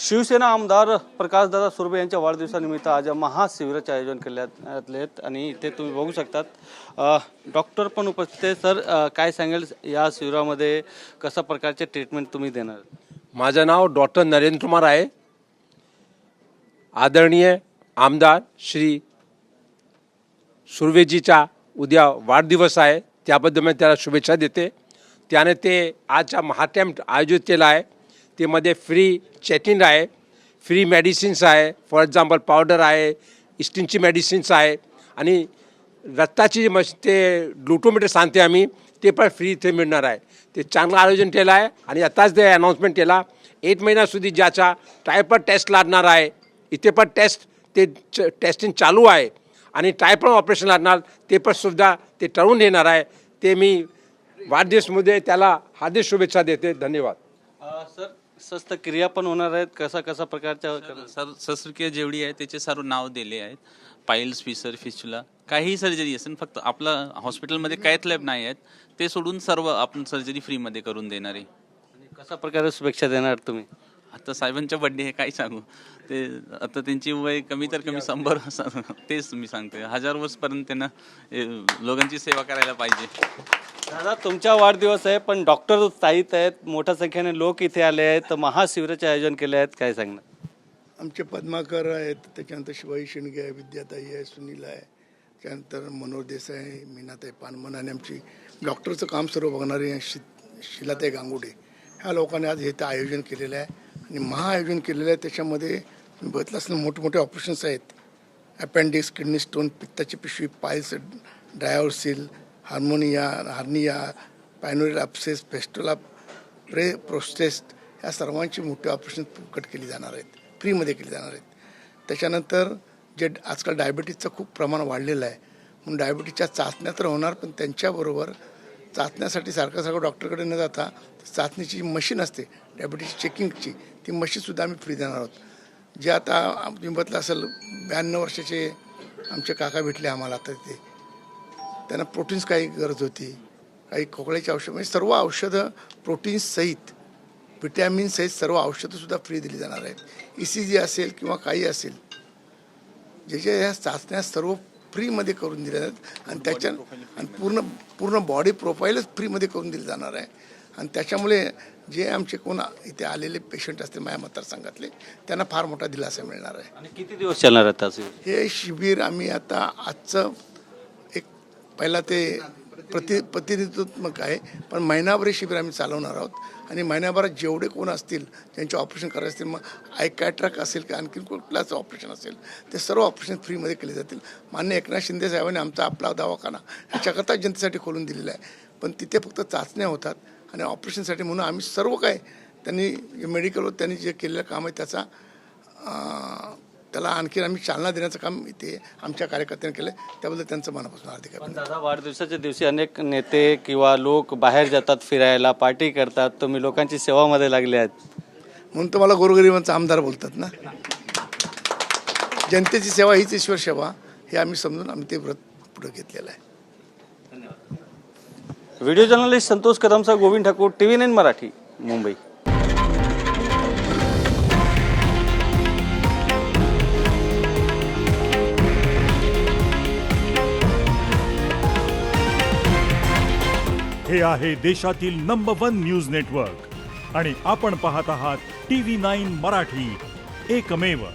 शिवसेना आमदार प्रकाशदादा सुर्वे यांच्या वाढदिवसानिमित्त आज महाशिबिराचे आयोजन करण्यात आले आणि इथे तुम्ही बघू शकतात डॉक्टर पण उपस्थित आहे। सर काय सांगेल या शिबिरामध्ये कशा प्रकारचे ट्रीटमेंट तुम्ही देणार? माझं नाव डॉक्टर नरेंद्र कुमार आहे। आदरणीय आमदार श्री सुर्वेजीचा उद्या वाढदिवस आहे, त्याबद्दल मी त्याला शुभेच्छा देते। त्याने ते आजचा महाकॅम्प आयोजित केला आहे। ते मध्ये फ्री चेकिंग आहे, फ्री मेडिसिन्स आहे, फॉर एक्झाम्पल पावडर आहे, स्टिनची मेडिसिन्स आहे आणि रक्ताची ते ग्लुकोमीटर सांगते आम्ही ते पण फ्री इथे मिळणार आहे। ते चांगलं आयोजन केलं आहे आणि आताच ते अनाउन्समेंट केला 1 महिन्यासुद्धी ज्याचा टायफॉइड टेस्ट लागणार आहे, इथे पण टेस्टिंग चालू आहे आणि टायफॉइड ऑपरेशन लागणार ते पण सुद्धा ते ठरवून देणार आहे। ते मी वाढदिवसमध्ये त्याला हार्दिक शुभेच्छा देते। धन्यवाद। सर शस्त्रक्रिया पण होणार आहेत, कसा प्रकारच्या शस्त्रक्रिया जेवढी आहे त्याचे सर्व नाव दिले आहेत। पाईल्स, फिशर, फिस्चुला काही सर्जरी असेल, फक्त आपलं हॉस्पिटलमध्ये काहीच लॅब नाही आहेत, ते सोडून सर्व आपण सर्जरी फ्रीमध्ये करून देणार आहे। कशा प्रकारे शुभेच्छा देणार तुम्ही? आता साहेबांच्या बड्डे आहे, काय सांगू ते, आता त्यांची वय कमी तर कमी 100 तेच मी सांगते 1000 वर्षपर्यंत त्यांना लोकांची सेवा करायला पाहिजे। दादा तुमचा वाढदिवस आहे पण डॉक्टर उत्साहित आहेत, मोठ्या संख्येने लोक इथे आले आहेत, महाशिबिराचे आयोजन केले आहेत, काय सांगणार? आमचे पद्माकर आहेत, त्याच्यानंतर शिवाई शिंदे आहे, विद्याताई आहे, सुनील आहे, त्यानंतर मनोहर देसाई आहे, मीनाताई पानमन आणि आमची डॉक्टरचं काम सर्व बघणारी शिलाताई गांगुडे, ह्या लोकांनी आज हे आयोजन केलेलं आहे आणि महाआयोजन केलेलं आहे। त्याच्यामध्ये बघितलं असलं मोठे ऑपरेशन्स आहेत, अपेंडिक्स, किडनी स्टोन, पित्ताची पिशवी, पायल्स, डायव्हर्सिल, हार्निया, पायनोरियल ॲब्सेस, फेस्टुला, प्रोस्टेस्ट, ह्या सर्वांची मोठी ऑपरेशन फुकट केली जाणार आहेत, फ्रीमध्ये केली जाणार आहेत। त्याच्यानंतर जे आजकाल डायबिटीजचं खूप प्रमाण वाढलेलं आहे, म्हणून डायबिटीजच्या चाचण्या तर होणार, पण त्यांच्याबरोबर चाचण्यासाठी सारखं डॉक्टरकडे न जाता चाचणीची मशीन असते डायबिटीज चेकिंगची, ती मशीनसुद्धा आम्ही फ्री देणार आहोत। जे आता तुम्ही बघितलं असेल 92 वर्षाचे आमचे काका भेटले आम्हाला, आता ते त्यांना प्रोटीन्स काही गरज होती, काही खोकल्याची औषधं, म्हणजे सर्व औषधं प्रोटीन्ससहित, व्हिटॅमिनसहित सर्व औषधंसुद्धा फ्री दिली जाणार आहेत। ECG असेल किंवा काही असेल, जे ह्या चाचण्या सर्व फ्रीमध्ये करून दिल्या आहेत आणि त्याच्या आणि पूर्ण बॉडी प्रोफाईलच फ्रीमध्ये करून दिली जाणार आहे। आणि त्याच्यामुळे जे आमचे कोण इथे आलेले पेशंट असतील माझ्या मतदारसंघातले, त्यांना फार मोठा दिलासा मिळणार आहे। आणि किती दिवस चालणार आहे हे शिबिर? आम्ही आता आजचं एक पहिला ते प्रतिनिधित्वात्मक आहे, पण महिनाभर शिबिर आम्ही चालवणार आहोत आणि महिनाभरात जेवढे कोण असतील ज्यांचे ऑपरेशन करायचे असतील, मग कॅटरॅक्ट असेल की आणखी कुठलाच ऑपरेशन असेल, ते सर्व ऑपरेशन फ्रीमध्ये केले जातील। माननीय एकनाथ शिंदे साहेबांनी आपला दवाखाना ह्याच्याकरता जनतेसाठी खोलून दिलेला आहे, पण तिथे फक्त चाचण्या होतात आणि ऑपरेशनसाठी म्हणून आम्ही सर्व काय त्यांनी मेडिकलवर त्यांनी जे केलेलं काम आहे त्याला आणखी आम्ही चालना देण्याचं काम इथे आमच्या कार्यकर्त्यांनी केलं, त्याबद्दल त्यांचं मनापासून हार्दिक पण दादा वाढदिवसाच्या दिवशी अनेक नेते किंवा लोक बाहेर जातात, फिरायला, पार्टी करतात, तुम्ही लोकांची सेवामध्ये लागले आहेत, म्हणून तर मला गोरगरिबांचा आमदार बोलतात ना। जनतेची सेवा हीच ईश्वर सेवा, हे आम्ही समजून आम्ही ते व्रत पुढे घेतलेलं आहे। व्हिडिओ जर्नलिस्ट संतोष कदमचा गोविंद ठाकूर, TV9 मराठी, मुंबई। हे आहे देशातील नंबर 1 न्यूज नेटवर्क आणि आपण पाहत आहात TV9 मराठी, एकमेव।